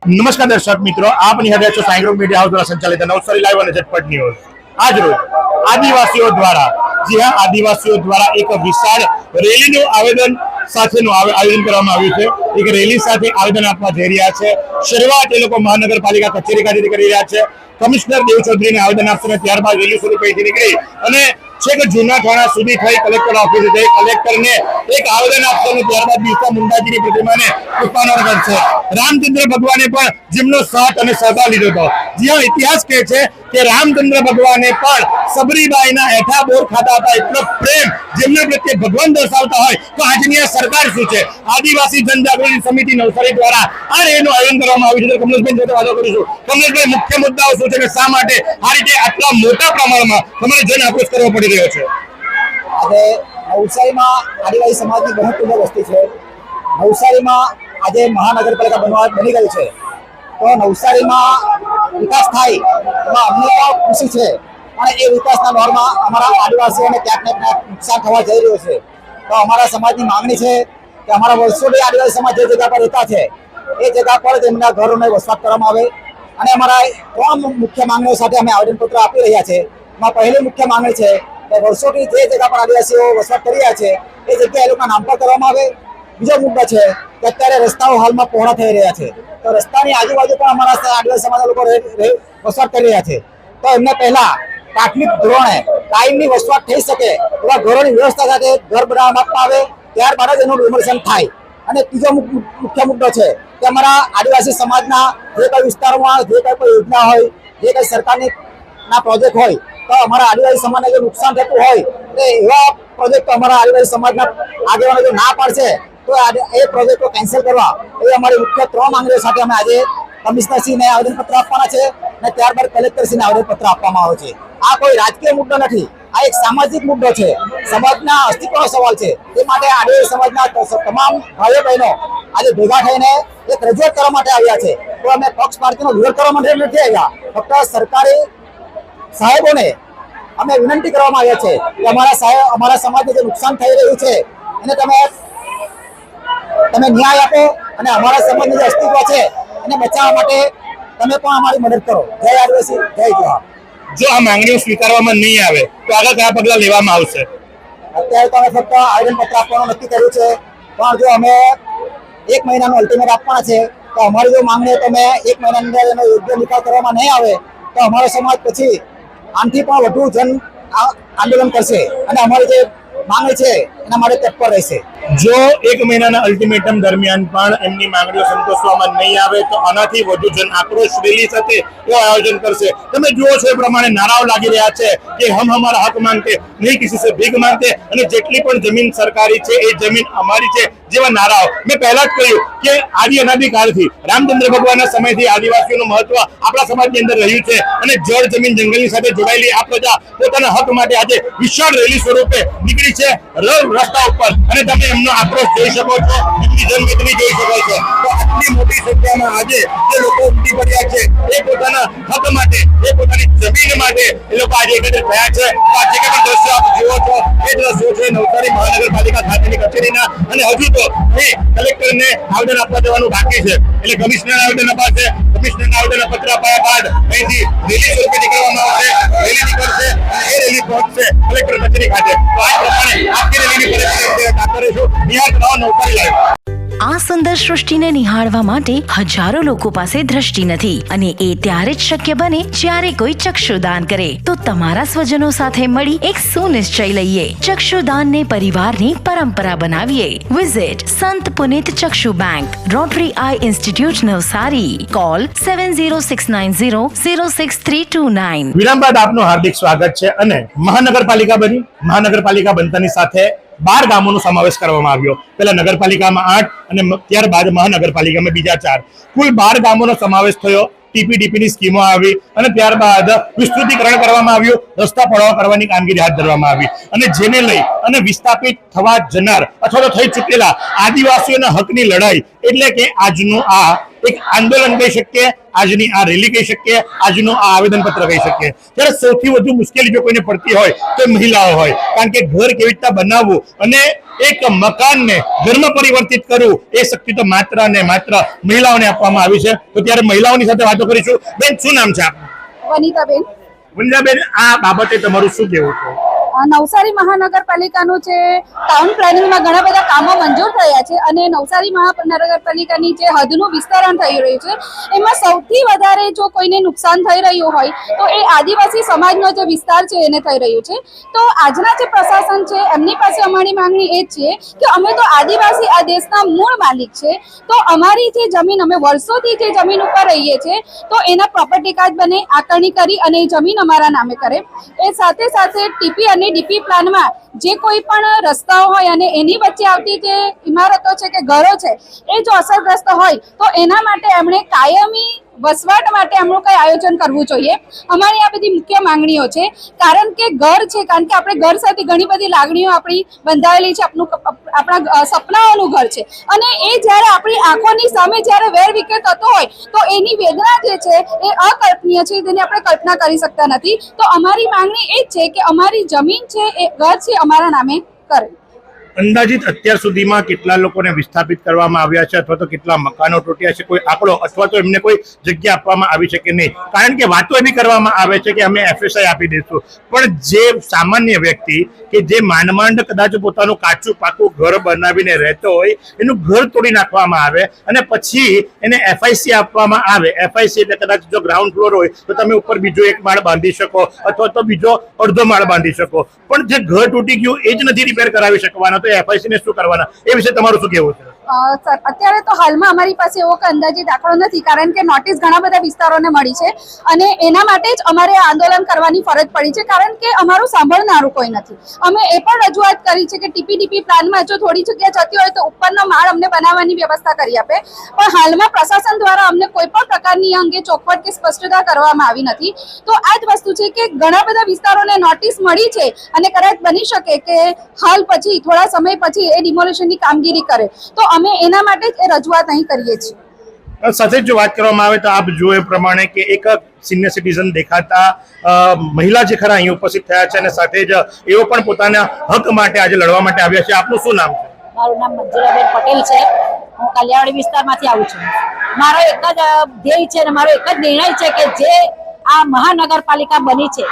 નમસ્કાર દર્શક મિત્રો, આપ નિહાળ રહ્યા છો સાઈ ગ્રુપ મીડિયા હાઉસ દ્વારા સંચાલિત નવસારી લાઈવ અને ઝટપટ ન્યૂઝ। આજ રોજ આદિવાસીઓ દ્વારા આદિવાસીઓ દ્વારા એક વિશાળ રેલીનું આયોજન કરવામાં આવ્યું છે। એક રેલી સાથે આયોજન આપવા જઈ રહ્યા છે। શરૂઆત એ લોકો મહાનગરપાલિકા કચેરી ખાતેથી કરી રહ્યા છે। કમિશનર દેવ ચૌધરીને આવેદન આપશે, ત્યારબાદ રેલી સ્વરૂપેથી નીકળી અને છેક જૂના થાણા સુધી થઈ કલેક્ટર ઓફિસે જઈ કલેક્ટરને એક આવેદન આપશે અને ત્યારબાદ બિરસા મુંડાજીની પ્રતિમાને પુષ્પાર્પણ કરશે। રામચંદ્ર ભગવાને પણ જેમનો સાથ અને સહકાર લીધો હતો, જ્યાં ઇતિહાસ કહે છે કે રામચંદ્ર ભગવાને પણ સબરીબાઈના એઠા બોર ખાતા હતા। એટલો પ્રેમ જેમના પ્રત્યે ભગવાન દર્શાવતા હોય તો આજની આ સરકાર શું છે? આદિવાસી જનજાગૃતિ સમિતિ નવસારી દ્વારા આ રેલીનું આયોજન કરવામાં આવ્યું છે। કમલેશભાઈ સાથે વાતો કરીશું। કમલેશભાઈ, મુખ્ય મુદ્દાઓ શું છે કે શા માટે આ રીતે આટલા મોટા પ્રમાણમાં તમારે જન આક્રોશ કરવો પડી રહ્યો છે? આજે નવસારીમાં આદિવાસી સમાજની મહત્વપૂર્ણ વસ્તી છે। નવસારીમાં આજે મહાનગરપાલિકા બની ગઈ છે, તો નવસારીમાં વિકાસ થાય એમાં અમને પણ ખુશી છે, પણ એ વિકાસના દોરમાં અમારા આદિવાસીઓને ક્યાંક ને ક્યાંક નુકસાન થવા જઈ રહ્યું છે। તો અમારા સમાજની માંગણી છે કે અમારા વર્ષોથી આદિવાસી સમાજ જે જગ્યા પર રહેતા છે એ જગ્યા પર તેમના ઘરોને વસવાટ કરવામાં આવે। અને અમારા 3 મુખ્ય માંગણીઓ સાથે અમે આવેદનપત્ર આપી રહ્યા છે। એમાં પહેલી મુખ્ય માંગણી છે કે વર્ષોથી જે જગ્યા પર આદિવાસીઓ વસવાટ કરી રહ્યા છે એ જગ્યા એ લોકોના નામ પર કરવામાં આવે। બીજો મુદ્દો છે કે અત્યારે રસ્તાઓ હાલમાં પહોળા થઈ રહ્યા છે, તો રસ્તાની આજુબાજુ પણ અમારા આદિવાસી સમાજના લોકો વસવાટ કરી રહ્યા છે, તો એમને પહેલા પ્રાથમિક ધોરણે કાયમની વસવાટ થઈ શકે એવા ઘરોની વ્યવસ્થા સાથે ઘર બનાવવામાં આવે, ત્યારબાદ જ એનું ડિમોલિશન થાય। અને ત્રીજો મુખ્ય મુદ્દો છે કે અમારા આદિવાસી સમાજના જે કઈ વિસ્તારોમાં જે કઈ પણ યોજના હોય, જે કઈ સરકારની પ્રોજેક્ટ હોય, તો અમારા આદિવાસી સમાજને જો નુકસાન થતું હોય તો એવા પ્રોજેક્ટ અમારા આદિવાસી સમાજના આગેવાનો જો ના પાડશે તો એ પ્રોજેક્ટો કેન્સલ કરવા એ અમારી મુખ્ય 3 માંગણીઓ સાથે અમે આજે કમિશનરશ્રીને આવેદનપત્ર આપવાના છે અને ત્યારબાદ કલેક્ટરશ્રીને આવેદનપત્ર આપવામાં આવે છે। આ કોઈ રાજકીય મુદ્દો નથી, આ એક સામાજિક મુદ્દો છે, સમાજના અસ્તિત્વનો સવાલ છે। તે માટે આદિવાસી સમાજના તમામ ભાઈઓ બહેનો આજે ભેગા થઈને એક રજૂઆત કરવા માટે આવ્યા છે। તો અમે પક્ષ પાર્ટીનો વિરોધ કરવા માટે નથી આવ્યા, ફક્ત સરકારી સાહેબોને અમે વિનંતી કરવામાં આવ્યા છે કે અમારા સમાજને જે નુકસાન થઈ રહ્યું છે એને તમે ન્યાય આપો અને અમારા સમાજનું જે અસ્તિત્વ છે એને બચાવવા માટે તમે પણ અમારી મદદ કરો। જય આદિવાસી, જય જવાહર। જો આ માંગણીઓ સ્વીકારવામાં નહીં આવે તો આગળ કયા પગલા લેવામાં આવશે? અત્યારે તો અમે ફક્ત આવેદનપત્ર આપવાનું નક્કી કર્યું છે, પણ જો અમે 1 મહિનાનો અલ્ટિમેટ આપવાના છે તો અમારી જો માંગણી તમે 1 મહિનાની અંદર એનો યોગ્ય નિકાલ કરવામાં નહીં આવે તો અમારો સમાજ પછી આનાથી પણ વધુ જન આંદોલન કરશે અને અમારી જે માંગણી છે એના માટે તત્પર રહેશે। જો 1 મહિનાના અલ્ટિમેટમ દરમિયાન પણ એમની માંગણીઓ સંતોષવામાં નહીં આવે તો આનાથી વધુ જન આક્રોશ રેલી સાથે એનું આયોજન કરશે। તમે જુઓ છો એ પ્રમાણે નારાઓ લાગી રહ્યા છે કે હમ હમારા હક માંગતે નહીં કિસી સે ભીખ માંગતે, અને જેટલી પણ જમીન સરકારી છે એ જમીન અમારી છે જેવા નારાઓ મેં પહેલા જ કહ્યું કે આદિ અનાદિ કાળથી રામચંદ્ર ભગવાનના સમયથી આદિવાસીઓનું મહત્વ આપણા સમાજની અંદર રહ્યું છે અને જળ જમીન જંગલની સાથે જોડાયેલી આ પ્રજા પોતાના હક માટે આજે વિશાળ રેલી સ્વરૂપે નીકળી છે રસ્તા ઉપર, અને તમે એમનો આક્રોશ જોઈ શકો છો, એમની જનમેદની જોઈ શકો છો। તો આટલી મોટી સંખ્યામાં આજે જે લોકો ઉમટી પડ્યા છે એ પોતાના હક માટે, એ પોતાની જમીન માટે એ લોકો આજે એકત્રિત થયા છે। તો આજે કે પણ દ્રશ્યો આપ જુઓ છો એ દ્રશ્યો છે નવસારી મહાનગરપાલિકા ખાતેની કચેરીના, અને હજુ તો કલેક્ટરને આવેદન આપવા જવાનું બાકી છે, એટલે કમિશનર આવેદન અપાશે, કમિશનરને આવેદન પત્ર અપાયા બાદ અહીંથી રેલી સ્વરૂપે નીકળવામાં આવશે, રેલી નીકળશે અને એ રેલી પહોંચશે કલેક્ટર કચેરી ખાતે। તો આ પ્રમાણે આખી રેલીની પરિસ્થિતિ આપતા રહીશું। નિહાળ નવસારી લાઈવ। આ સુંદર સૃષ્ટિને નિહાળવા માટે હજારો લોકો પાસે દ્રષ્ટિ નથી, અને એ ત્યારે જ શક્ય બને જ્યારે કોઈ ચક્ષુદાન કરે। તો તમારા સ્વજનો સાથે મળી એક સુનિશ્ચય લઈએ, ચક્ષુદાનને પરિવારની પરંપરા બનાવીએ। Visit Sant Punit Chakshu bank, Rotary eye institute Navsari, call 7069006329। વિરામ બાદ આપનું હાર્દિક સ્વાગત છે। અને મહાનગરપાલિકા બનતાની સાથે 12 ગામોનો સમાવેશ કરવામાં આવ્યો। પહેલા નગરપાલિકામાં 8 અને ત્યારબાદ મહાનગરપાલિકામાં બીજા 4, કુલ 12 ગામોનો સમાવેશ થયો। ટીપીડીપીની સ્કીમો આવી અને ત્યારબાદ વિસ્તૃતિકરણ કરવામાં આવ્યું, રસ્તા પહોળા કરવાની કામગીરી હાથ ધરવામાં આવી, અને જેને લઈ અને વિસ્થાપિત થવા જનાર અથવા તો થઈ ચૂકેલા આદિવાસીઓના હકની લડાઈ એટલે કે આજનું આ એક આંદોલન કહી શકીએ, આજની આ રેલી કહી શકીએ, આજનું આ આવેદનપત્ર કહી શકીએ. ત્યારે સૌથી વધુ મુશ્કેલી જો કોઈને પડતી હોય તો મહિલાઓ હોય, કારણ કે ઘર કેવી રીતના બનાવવું અને એક મકાનને ઘરમાં પરિવર્તિત કરવું એ શક્તિ તો માત્ર અને માત્ર મહિલાઓને આપવામાં આવી છે. તો ત્યારે મહિલાઓની સાથે વાતો કરીશું. બેન, શું નામ છે આપનું? વનિતાબેન. વંદાબેન, આ બાબતે તમારું શું કહેવું છે? નવસારી મહાનગરપાલિકાનું જે ટાઉન પ્લાનિંગમાં ઘણા બધા કામો મંજૂર થયા છે અને નવસારી મહાનગરપાલિકાની જે હદનું વિસ્તરણ થઈ રહ્યું છે એમાં સૌથી વધારે જો કોઈને નુકસાન થઈ રહ્યું હોય તો એ આદિવાસી સમાજનો જે વિસ્તાર છે એને થઈ રહ્યું છે. તો આજના જે પ્રશાસન છે એમની પાસે અમારી માંગણી એ જ છે કે અમે તો આદિવાસી આ દેશના મૂળ માલિક છે, તો અમારી જે જમીન અમે વર્ષોથી જે જમીન ઉપર રહીએ છીએ તો એના પ્રોપર્ટી કાર્ડ બને, આકારણી કરી અને એ જમીન અમારા નામે કરે. એ સાથે સાથે ટીપી અને ડીપી પ્લાનમાં જે કોઈ પણ રસ્તાઓ હોય અને એની વચ્ચે આવતી જે ઇમારતો છે કે ઘરો છે એ જો અસરગ્રસ્ત હોય તો એના માટે એમણે કાયમી વસવાટ માટે એમનું કંઈ આયોજન કરવું જોઈએ. અમારી આ બધી મુખ્ય માંગણીઓ છે, કારણ કે ઘર છે, કારણ કે આપણે ઘર સાથે ઘણી બધી લાગણીઓ આપણી બંધાયેલી છે, આપણા સપનાઓનું ઘર છે અને એ જ્યારે આપણી આંખોની સામે જ્યારે વેરવિખેર થતો હોય તો એની વેદના જે છે એ અકલ્પનીય છે, તેની આપણે કલ્પના કરી શકતા નથી. તો અમારી માંગણી એ જ છે કે અમારી જમીન છે એ ઘર છે અમારા નામે કરે. અંદાજિત અત્યાર સુધીમાં કેટલા લોકોને વિસ્થાપિત કરવામાં આવ્યા છે અથવા તો કેટલા મકાનો તૂટ્યા છે, કોઈ આંકડો અથવા તો એમને કોઈ જગ્યા આપવામાં આવી છે કે નહીં? કારણ કે વાતો એવી કરવામાં આવે છે કે અમે FSI આપી દઈશું, પણ જે સામાન્ય વ્યક્તિ કે જે માંડ કદાચ પોતાનું કાચું પાકું ઘર બનાવીને રહેતો હોય એનું ઘર તોડી નાખવામાં આવે અને પછી એને FIC આપવામાં આવે. FIC એટલે કદાચ જો ગ્રાઉન્ડ ફ્લોર હોય તો તમે ઉપર બીજો એક માળ બાંધી શકો અથવા તો બીજો અડધો માળ બાંધી શકો, પણ જે ઘર તૂટી ગયું એ જ નથી રિપેર કરાવી શકવાના, તો FIC ને શું કરવાના? એ વિશે તમારું શું કહેવું છે? સર, અત્યારે તો હાલમાં અમારી પાસે એવો કોઈ અંદાજિત આંકડો નથી, કારણ કે નોટિસ ઘણા બધા વિસ્તારોને મળી છે અને એના માટે જ અમારે આંદોલન કરવાની ફરજ પડી છે, કારણ કે અમારું સાંભળનારું કોઈ નથી. અમે એ પણ રજૂઆત કરી છે કે ટીપીડીપી પ્લાનમાં જો થોડી જગ્યા જતી હોય તો ઉપરનો માળ અમને બનાવવાની વ્યવસ્થા કરી આપે, પણ હાલમાં પ્રશાસન દ્વારા અમને કોઈ પણ પ્રકારની અંગે ચોખવટ કે સ્પષ્ટતા કરવામાં આવી નથી. તો આ જ વસ્તુ છે કે ઘણા બધા વિસ્તારોને નોટિસ મળી છે અને કદાચ બની શકે કે હાલ પછી થોડા સમય પછી એ ડિમોલિશનની કામગીરી કરે, તો અમે એના માટે જ એ રજૂઆત અહીં કરીએ છીએ. સાથે જો વાત કરવામાં આવે તો આપ જુઓ એ પ્રમાણે કે એક સિનિયર સિટીઝન દેખાતા મહિલા જે ખરા અહીં ઉપસ્થિત થયા છે અને સાથે જ એઓ પણ પોતાના હક માટે આજે લડવા માટે આવ્યા છે. આપનું શું નામ છે? મારું નામ મંજુલાબેન પટેલ છે. હું કલ્યાણી વિસ્તારમાંથી આવું છું. મારો એક જ ધ્યેય છે અને મારો એક જ નિર્ણય છે કે જે આ મહાનગરપાલિકા બની છે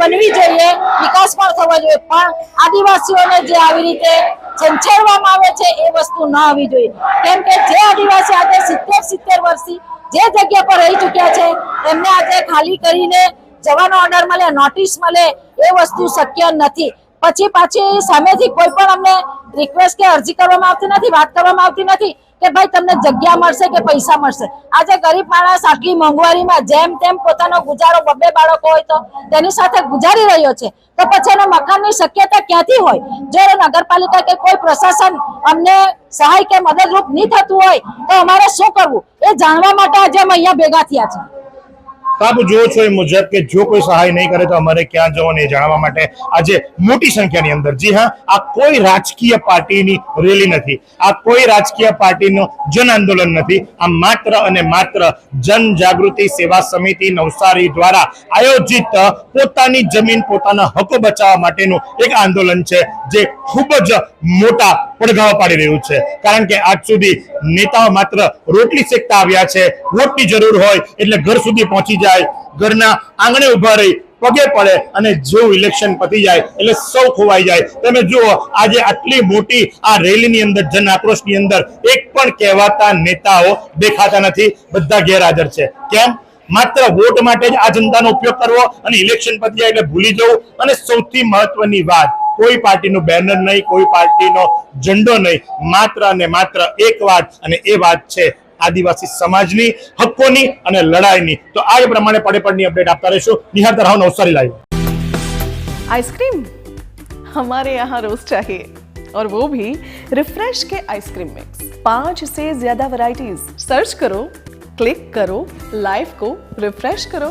બનવી જોઈએ, વિકાસ પણ થવો જોઈએ, પણ આદિવાસીઓને જે આવી રીતે છંછેડવામાં આવે છે એ વસ્તુ ન આવવી જોઈએ. કેમ કે જે આદિવાસી આજે 70 વર્ષથી જે જગ્યા પર રહી ચૂક્યા છે એમને આજે ખાલી કરીને જવાનો ઓર્ડર મળે, નોટિસ મળે, એ વસ્તુ શક્ય નથી. પછી પાછી સામેથી કોઈ પણ અમને રિક્વેસ્ટ કે અરજી કરવામાં આવતી નથી, વાત કરવામાં આવતી નથી કે ભાઈ તમને જગ્યા મળશે કે પૈસા મળશે. આજે ગરીબ માણસ આટલી મોંઘવારીમાં જેમ તેમ પોતાનો ગુજારો 2 બાળકો હોય તો તેની સાથે ગુજારી રહ્યો છે, તો પછી એને મકાનની શક્યતા ક્યાંથી હોય? જો નગરપાલિકા કે કોઈ પ્રશાસન અમને સહાય કે મદદરૂપ નહીં થતું હોય તો અમારે શું કરવું એ જાણવા માટે આજે અમે અહીંયા ભેગા થયા છે. આપ જુઓ છો એ મુજબ કે જો કોઈ સહાય નહીં કરે તો અમારે ક્યાં જવાનું એ જાણવા માટે આજે મોટી સંખ્યાની અંદર, જી હા, આ કોઈ રાજકીય પાર્ટીની રેલી નથી, આ કોઈ રાજકીય પાર્ટીનો જન આંદોલન નથી, આ માત્ર અને માત્ર જનજાગૃતિ સેવા સમિતિ નવસારી દ્વારા આયોજિત પોતાની જમીન પોતાના હકો બચાવવા માટેનું એક આંદોલન છે જે ખૂબ જ મોટા પડઘાઓ પાડી રહ્યું છે. કારણ કે આજ સુધી નેતાઓ માત્ર રોટલી શેકતા આવ્યા છે, વોટની જરૂર હોય એટલે ઘર સુધી પહોંચી જાય, ઘરના આંગણે ઉભા રહી પગે પડે અને જેવું ઇલેક્શન પતી જાય એટલે સૌ ખોવાઈ જાય. તમે જુઓ આજે આટલી મોટી આ રેલીની અંદર, જન આક્રોશની અંદર એક પણ કહેવાતા નેતાઓ દેખાતા નથી, બધા ગેરહાજર છે. કેમ? માત્ર વોટ માટે જ આ જનતાનો ઉપયોગ કરવો અને ઇલેક્શન પતી જાય એટલે ભૂલી જવું. અને સૌથી મહત્વની વાત, કોઈ પાર્ટીનું બેનર નહીં, કોઈ પાર્ટીનો ઝંડો નહીં, માત્ર અને માત્ર એક વાત, અને એ વાત છે આદિવાસી સમાજની, હકોની અને લડાઈની. તો આ પ્રમાણે પડે અપડેટ આપતા રહીશું. નિહાળતા રહો નવસારી લાઈવ. आइसक्रीम हमारे यहाँ रोज चाहिए, और वो भी रिफ्रेश के आइसक्रीम मिक्स. 5 से ज्यादा वैरायटीज. सर्च करो, क्लिक करो, लाइफ को रिफ्रेश करो.